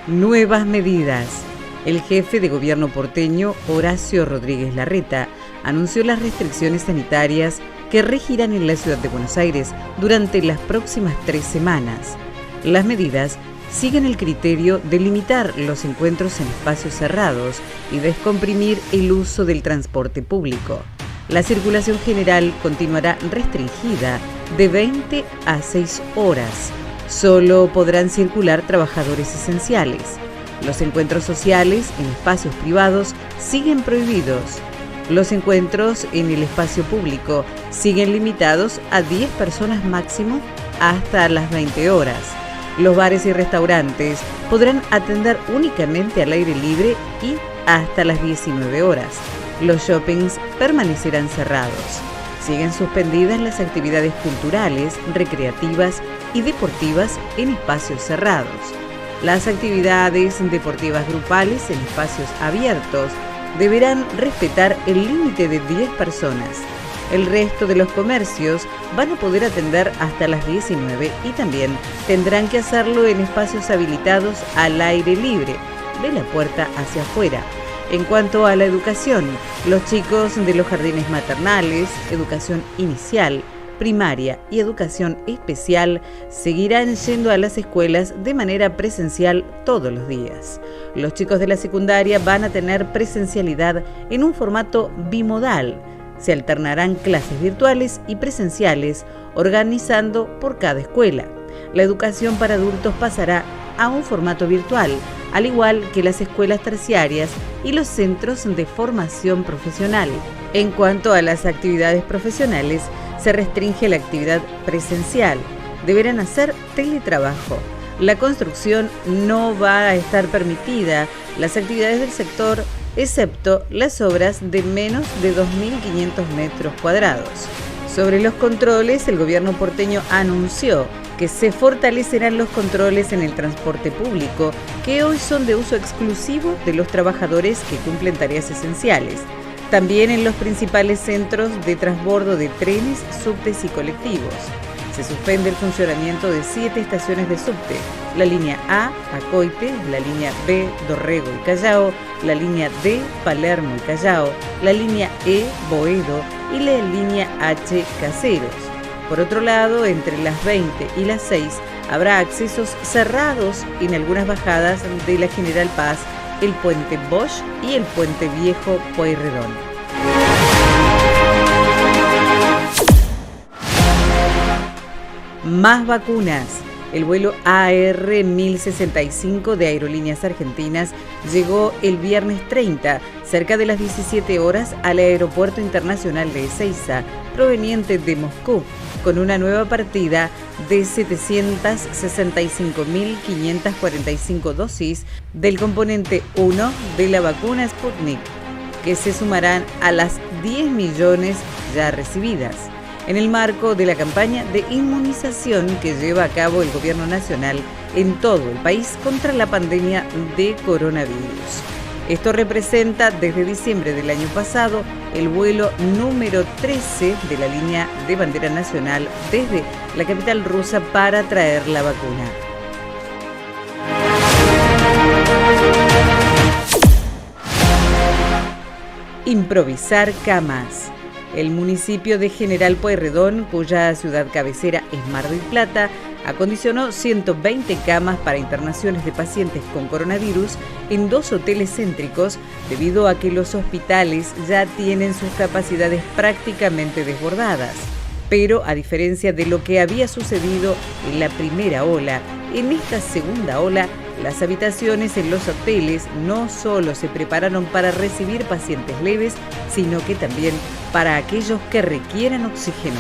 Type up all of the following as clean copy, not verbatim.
Nuevas medidas. El jefe de gobierno porteño, Horacio Rodríguez Larreta, anunció las restricciones sanitarias que regirán en la ciudad de Buenos Aires durante las próximas 3 semanas. Las medidas siguen el criterio de limitar los encuentros en espacios cerrados y descomprimir el uso del transporte público. La circulación general continuará restringida de 20 a 6 horas. Solo podrán circular trabajadores esenciales. Los encuentros sociales en espacios privados siguen prohibidos. Los encuentros en el espacio público siguen limitados a 10 personas máximo hasta las 20 horas. Los bares y restaurantes podrán atender únicamente al aire libre y hasta las 19 horas. Los shoppings permanecerán cerrados. Siguen suspendidas las actividades culturales, recreativas y deportivas en espacios cerrados. Las actividades deportivas grupales en espacios abiertos deberán respetar el límite de 10 personas. El resto de los comercios van a poder atender hasta las 19 y también tendrán que hacerlo en espacios habilitados al aire libre, de la puerta hacia afuera. En cuanto a la educación, los chicos de los jardines maternales, educación inicial, primaria y educación especial seguirán yendo a las escuelas de manera presencial todos los días. Los chicos de la secundaria van a tener presencialidad en un formato bimodal. Se alternarán clases virtuales y presenciales, organizando por cada escuela. La educación para adultos pasará a un formato virtual, al igual que las escuelas terciarias y los centros de formación profesional. En cuanto a las actividades profesionales, se restringe la actividad presencial. Deberán hacer teletrabajo. La construcción no va a estar permitida. Las actividades del sector, excepto las obras de menos de 2.500 metros cuadrados. Sobre los controles, el gobierno porteño anunció que se fortalecerán los controles en el transporte público, que hoy son de uso exclusivo de los trabajadores que cumplen tareas esenciales. También en los principales centros de transbordo de trenes, subtes y colectivos. Se suspende el funcionamiento de 7 estaciones de subte: la línea A, Acoite, la línea B, Dorrego y Callao, la línea D, Palermo y Callao, la línea E, Boedo y la línea H, Caseros. Por otro lado, entre las 20 y las 6 habrá accesos cerrados en algunas bajadas de la General Paz, el puente Bosch y el puente Viejo Pueyrredón. Más vacunas. El vuelo AR-1065 de Aerolíneas Argentinas llegó el viernes 30, cerca de las 17 horas, al Aeropuerto Internacional de Ezeiza, proveniente de Moscú, con una nueva partida de 765.545 dosis del componente 1 de la vacuna Sputnik, que se sumarán a las 10 millones ya recibidas, en el marco de la campaña de inmunización que lleva a cabo el Gobierno Nacional en todo el país contra la pandemia de coronavirus. Esto representa desde diciembre del año pasado el vuelo número 13 de la línea de bandera nacional desde la capital rusa para traer la vacuna. Improvisar camas. El municipio de General Pueyrredón, cuya ciudad cabecera es Mar del Plata, acondicionó 120 camas para internaciones de pacientes con coronavirus en 2 hoteles céntricos debido a que los hospitales ya tienen sus capacidades prácticamente desbordadas. Pero a diferencia de lo que había sucedido en la primera ola, en esta segunda ola, las habitaciones en los hoteles no solo se prepararon para recibir pacientes leves, sino que también para aquellos que requieran oxígeno.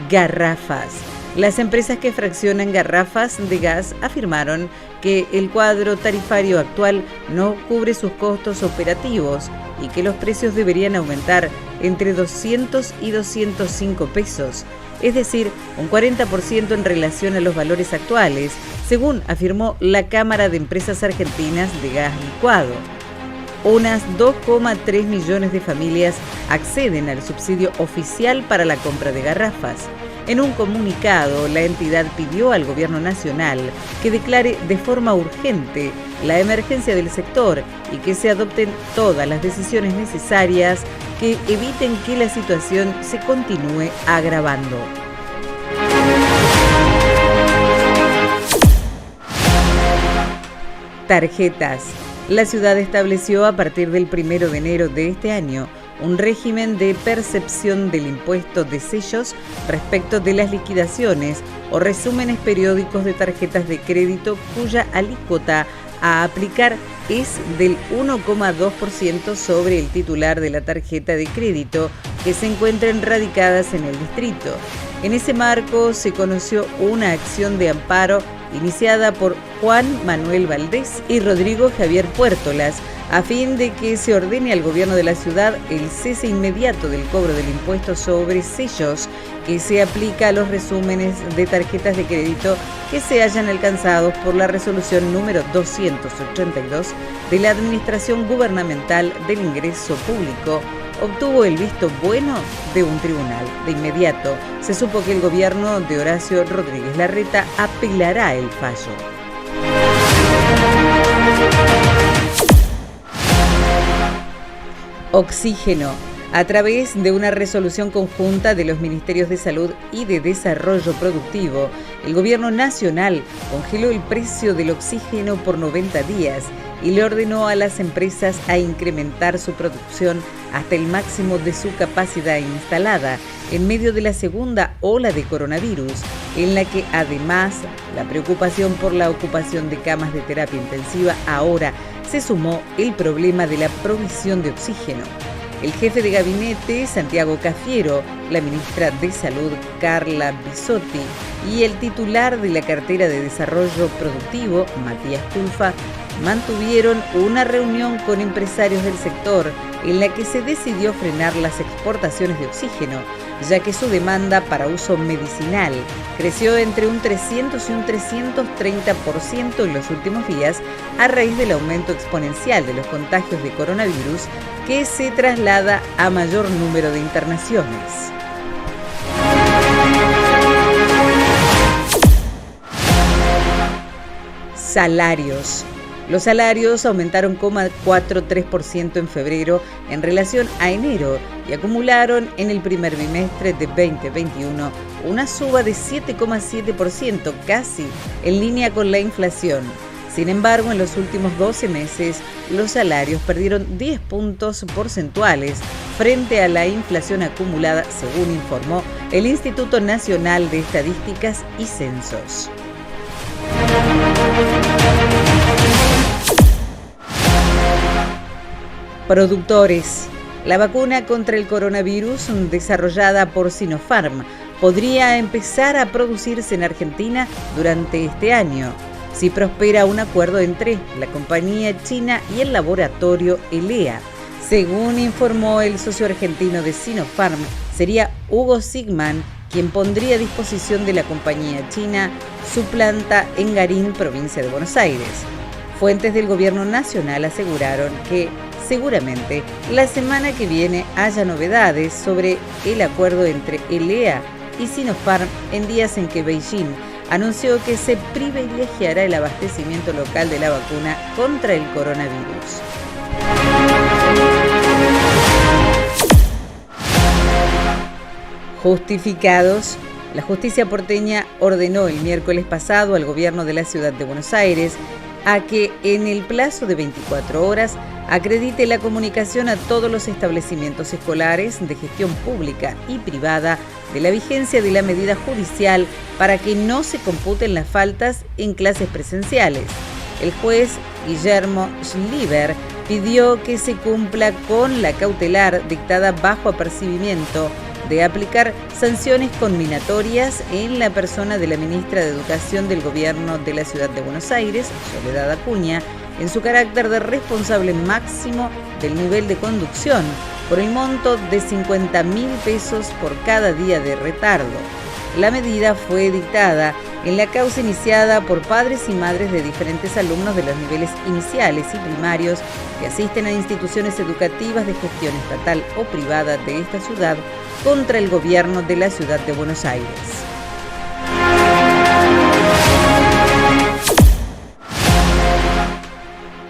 Garrafas. Las empresas que fraccionan garrafas de gas afirmaron que el cuadro tarifario actual no cubre sus costos operativos y que los precios deberían aumentar entre 200 y 205 pesos, es decir, un 40% en relación a los valores actuales, según afirmó la Cámara de Empresas Argentinas de Gas Licuado. Unas 2,3 millones de familias acceden al subsidio oficial para la compra de garrafas. En un comunicado, la entidad pidió al Gobierno Nacional que declare de forma urgente la emergencia del sector y que se adopten todas las decisiones necesarias que eviten que la situación se continúe agravando. Tarjetas. La ciudad estableció a partir del 1 de enero de este año un régimen de percepción del impuesto de sellos respecto de las liquidaciones o resúmenes periódicos de tarjetas de crédito cuya alícuota a aplicar es del 1,2% sobre el titular de la tarjeta de crédito que se encuentren radicadas en el distrito. En ese marco se conoció una acción de amparo iniciada por Juan Manuel Valdés y Rodrigo Javier Puertolas, a fin de que se ordene al gobierno de la ciudad el cese inmediato del cobro del impuesto sobre sellos que se aplica a los resúmenes de tarjetas de crédito que se hayan alcanzado por la resolución número 282 de la Administración Gubernamental del Ingreso Público. Obtuvo el visto bueno de un tribunal. De inmediato se supo que el gobierno de Horacio Rodríguez Larreta apelará el fallo. Oxígeno. A través de una resolución conjunta de los Ministerios de Salud y de Desarrollo Productivo, el Gobierno Nacional congeló el precio del oxígeno por 90 días y le ordenó a las empresas a incrementar su producción hasta el máximo de su capacidad instalada en medio de la segunda ola de coronavirus, en la que además la preocupación por la ocupación de camas de terapia intensiva ahora se sumó el problema de la provisión de oxígeno. El jefe de gabinete, Santiago Cafiero, la ministra de Salud, Carla Bisotti, y el titular de la cartera de Desarrollo Productivo, Matías Culfa, mantuvieron una reunión con empresarios del sector en la que se decidió frenar las exportaciones de oxígeno, ya que su demanda para uso medicinal creció entre un 300 y un 330% en los últimos días a raíz del aumento exponencial de los contagios de coronavirus que se traslada a mayor número de internaciones. Salarios. Los salarios aumentaron 0,43% en febrero en relación a enero y acumularon en el primer bimestre de 2021 una suba de 7,7%, casi en línea con la inflación. Sin embargo, en los últimos 12 meses, los salarios perdieron 10 puntos porcentuales frente a la inflación acumulada, según informó el Instituto Nacional de Estadísticas y Censos. Productores. La vacuna contra el coronavirus desarrollada por Sinopharm podría empezar a producirse en Argentina durante este año, si prospera un acuerdo entre la compañía china y el laboratorio ELEA. Según informó el socio argentino de Sinopharm, sería Hugo Sigman quien pondría a disposición de la compañía china su planta en Garín, provincia de Buenos Aires. Fuentes del gobierno nacional aseguraron que seguramente la semana que viene haya novedades sobre el acuerdo entre ELEA y Sinopharm en días en que Beijing anunció que se privilegiará el abastecimiento local de la vacuna contra el coronavirus. Justificados. La justicia porteña ordenó el miércoles pasado al gobierno de la ciudad de Buenos Aires a que en el plazo de 24 horas acredite la comunicación a todos los establecimientos escolares de gestión pública y privada de la vigencia de la medida judicial para que no se computen las faltas en clases presenciales. El juez Guillermo Schlieber pidió que se cumpla con la cautelar dictada bajo apercibimiento de aplicar sanciones conminatorias en la persona de la ministra de Educación del Gobierno de la Ciudad de Buenos Aires, Soledad Acuña, en su carácter de responsable máximo del nivel de conducción, por el monto de 50.000 pesos por cada día de retardo. La medida fue dictada en la causa iniciada por padres y madres de diferentes alumnos de los niveles iniciales y primarios que asisten a instituciones educativas de gestión estatal o privada de esta ciudad contra el gobierno de la Ciudad de Buenos Aires.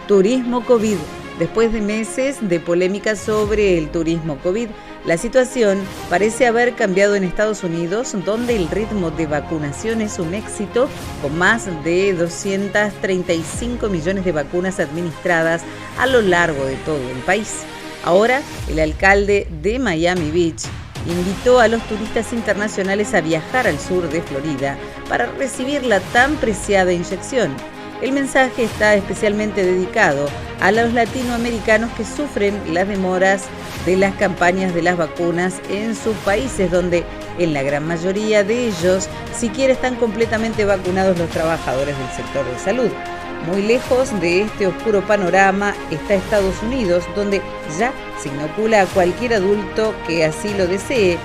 Turismo COVID. Después de meses de polémica sobre el turismo COVID, la situación parece haber cambiado en Estados Unidos, donde el ritmo de vacunación es un éxito, con más de 235 millones de vacunas administradas a lo largo de todo el país. Ahora, el alcalde de Miami Beach invitó a los turistas internacionales a viajar al sur de Florida para recibir la tan preciada inyección. El mensaje está especialmente dedicado a los latinoamericanos que sufren las demoras de las campañas de las vacunas en sus países, donde en la gran mayoría de ellos siquiera están completamente vacunados los trabajadores del sector de salud. Muy lejos de este oscuro panorama está Estados Unidos, donde ya se inocula a cualquier adulto que así lo desee.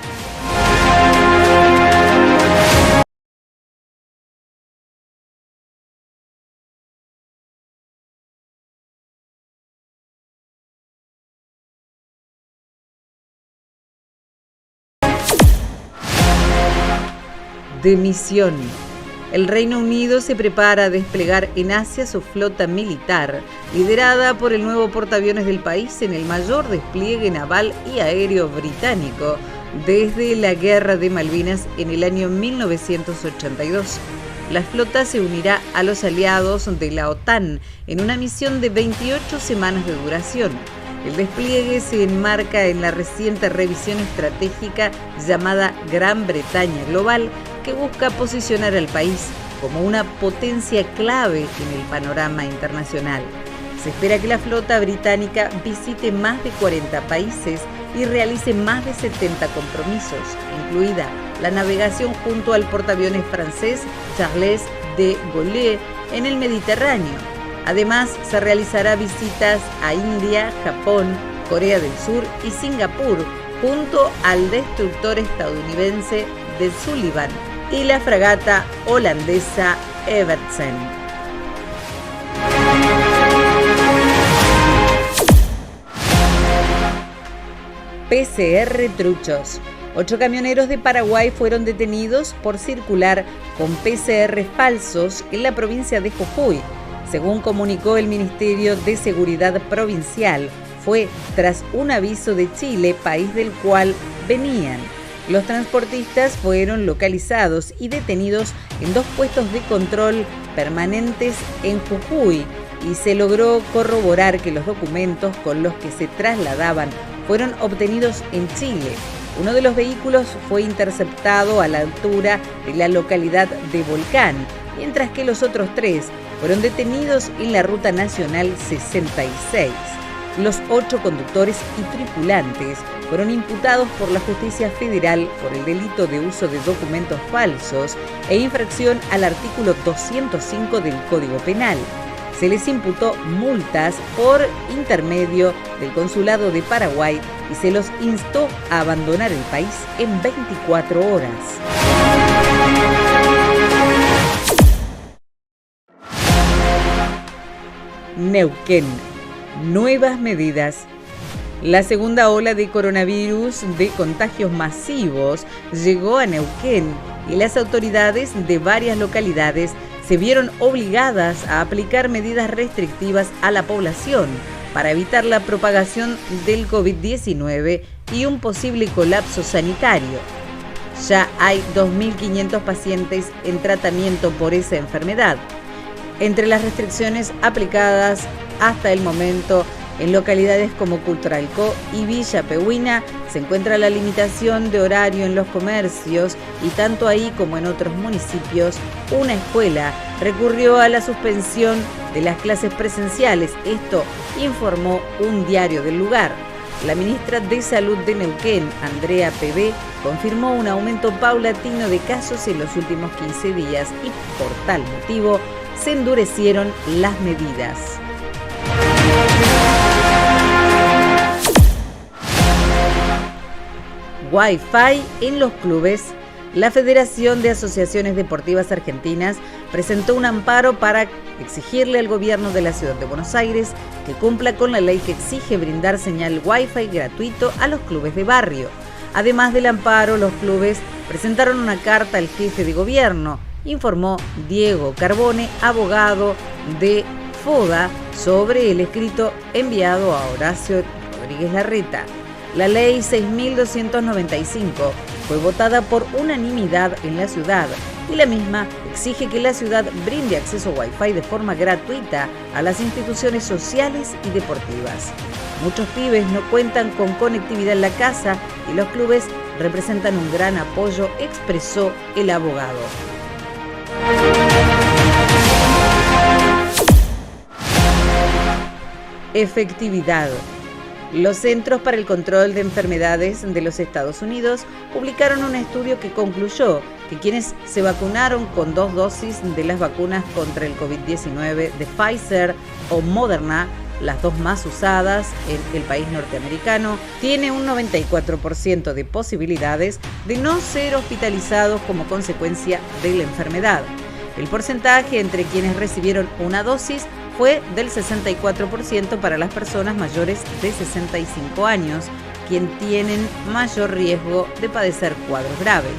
De misión. El Reino Unido se prepara a desplegar en Asia su flota militar, liderada por el nuevo portaaviones del país en el mayor despliegue naval y aéreo británico desde la Guerra de Malvinas en el año 1982. La flota se unirá a los aliados de la OTAN en una misión de 28 semanas de duración. El despliegue se enmarca en la reciente revisión estratégica llamada Gran Bretaña Global, que busca posicionar al país como una potencia clave en el panorama internacional. Se espera que la flota británica visite más de 40 países y realice más de 70 compromisos, incluida la navegación junto al portaaviones francés Charles de Gaulle en el Mediterráneo. Además, se realizará visitas a India, Japón, Corea del Sur y Singapur, junto al destructor estadounidense de Sullivan y la fragata holandesa Evertsen. PCR truchos. 8 camioneros de Paraguay fueron detenidos por circular con PCR falsos en la provincia de Jujuy. Según comunicó el Ministerio de Seguridad Provincial, fue tras un aviso de Chile, país del cual venían. Los transportistas fueron localizados y detenidos en 2 puestos de control permanentes en Jujuy y se logró corroborar que los documentos con los que se trasladaban fueron obtenidos en Chile. Uno de los vehículos fue interceptado a la altura de la localidad de Volcán, mientras que los otros 3 fueron detenidos en la Ruta Nacional 66. Los 8 conductores y tripulantes fueron imputados por la Justicia Federal por el delito de uso de documentos falsos e infracción al artículo 205 del Código Penal. Se les imputó multas por intermedio del Consulado de Paraguay y se los instó a abandonar el país en 24 horas. Neuquén. Nuevas medidas. La segunda ola de coronavirus de contagios masivos llegó a Neuquén y las autoridades de varias localidades se vieron obligadas a aplicar medidas restrictivas a la población para evitar la propagación del COVID-19 y un posible colapso sanitario. Ya hay 2.500 pacientes en tratamiento por esa enfermedad. Entre las restricciones aplicadas hasta el momento en localidades como Cultralcó y Villa Peuina se encuentra la limitación de horario en los comercios y tanto ahí como en otros municipios, una escuela recurrió a la suspensión de las clases presenciales. Esto informó un diario del lugar. La ministra de Salud de Neuquén, Andrea Pb, confirmó un aumento paulatino de casos en los últimos 15 días y por tal motivo se endurecieron las medidas. Wi-Fi en los clubes. La Federación de Asociaciones Deportivas Argentinas presentó un amparo para exigirle al gobierno de la Ciudad de Buenos Aires que cumpla con la ley que exige brindar señal Wi-Fi gratuito a los clubes de barrio. Además del amparo, los clubes presentaron una carta al jefe de gobierno, informó Diego Carbone, abogado de FODA, sobre el escrito enviado a Horacio Rodríguez Larreta. La ley 6.295 fue votada por unanimidad en la ciudad y la misma exige que la ciudad brinde acceso Wi-Fi de forma gratuita a las instituciones sociales y deportivas. Muchos pibes no cuentan con conectividad en la casa y los clubes representan un gran apoyo, expresó el abogado. Efectividad. Los Centros para el Control de Enfermedades de los Estados Unidos publicaron un estudio que concluyó que quienes se vacunaron con 2 dosis de las vacunas contra el COVID-19 de Pfizer o Moderna, las 2 más usadas en el país norteamericano, tiene un 94% de posibilidades de no ser hospitalizados como consecuencia de la enfermedad. El porcentaje entre quienes recibieron una dosis fue del 64% para las personas mayores de 65 años, quien tienen mayor riesgo de padecer cuadros graves.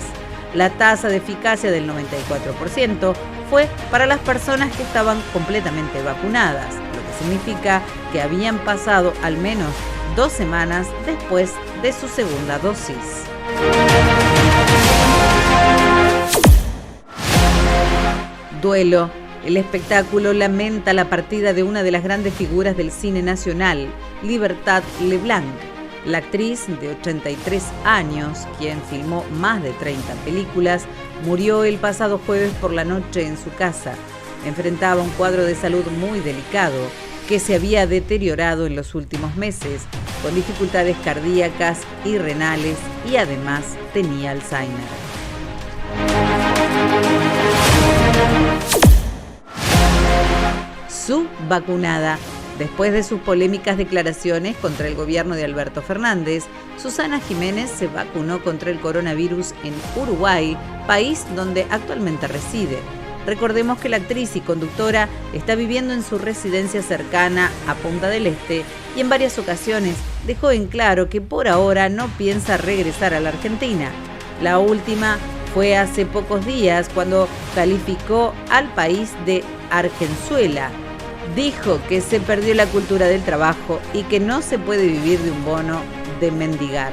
La tasa de eficacia del 94% fue para las personas que estaban completamente vacunadas, lo que significa que habían pasado al menos 2 semanas después de su segunda dosis. Duelo. El espectáculo lamenta la partida de una de las grandes figuras del cine nacional, Libertad Leblanc. La actriz de 83 años, quien filmó más de 30 películas, murió el pasado jueves por la noche en su casa. Enfrentaba un cuadro de salud muy delicado que se había deteriorado en los últimos meses, con dificultades cardíacas y renales, y además tenía Alzheimer. Subvacunada. Después de sus polémicas declaraciones contra el gobierno de Alberto Fernández, Susana Jiménez se vacunó contra el coronavirus en Uruguay, país donde actualmente reside. Recordemos que la actriz y conductora está viviendo en su residencia cercana a Punta del Este y en varias ocasiones dejó en claro que por ahora no piensa regresar a la Argentina. La última fue hace pocos días cuando calificó al país de Argenzuela. Dijo que se perdió la cultura del trabajo y que no se puede vivir de un bono de mendigar.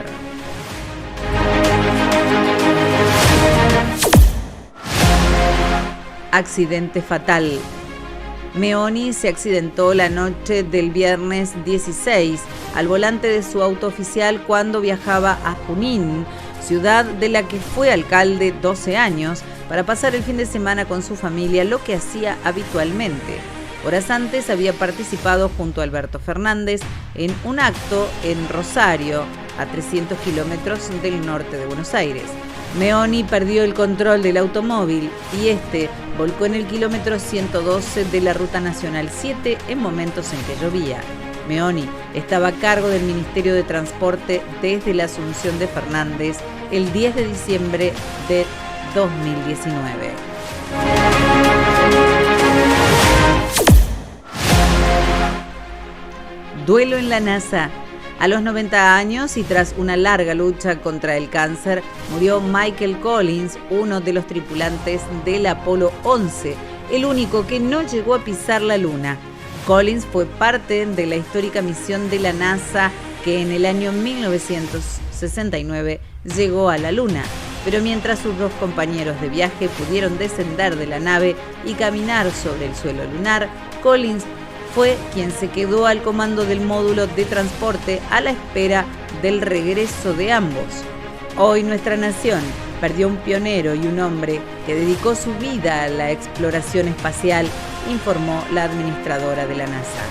Accidente fatal. Meoni se accidentó la noche del viernes 16 al volante de su auto oficial cuando viajaba a Junín, ciudad de la que fue alcalde 12 años, para pasar el fin de semana con su familia, lo que hacía habitualmente. Horas antes había participado junto a Alberto Fernández en un acto en Rosario, a 300 kilómetros del norte de Buenos Aires. Meoni perdió el control del automóvil y este volcó en el kilómetro 112 de la Ruta Nacional 7 en momentos en que llovía. Meoni estaba a cargo del Ministerio de Transporte desde la asunción de Fernández el 10 de diciembre de 2019. Duelo en la NASA. A los 90 años y tras una larga lucha contra el cáncer, murió Michael Collins, uno de los tripulantes del Apolo 11, el único que no llegó a pisar la Luna. Collins fue parte de la histórica misión de la NASA que en el año 1969 llegó a la Luna, pero mientras sus 2 compañeros de viaje pudieron descender de la nave y caminar sobre el suelo lunar, Collins fue quien se quedó al comando del módulo de transporte a la espera del regreso de ambos. Hoy nuestra nación perdió un pionero y un hombre que dedicó su vida a la exploración espacial, informó la administradora de la NASA.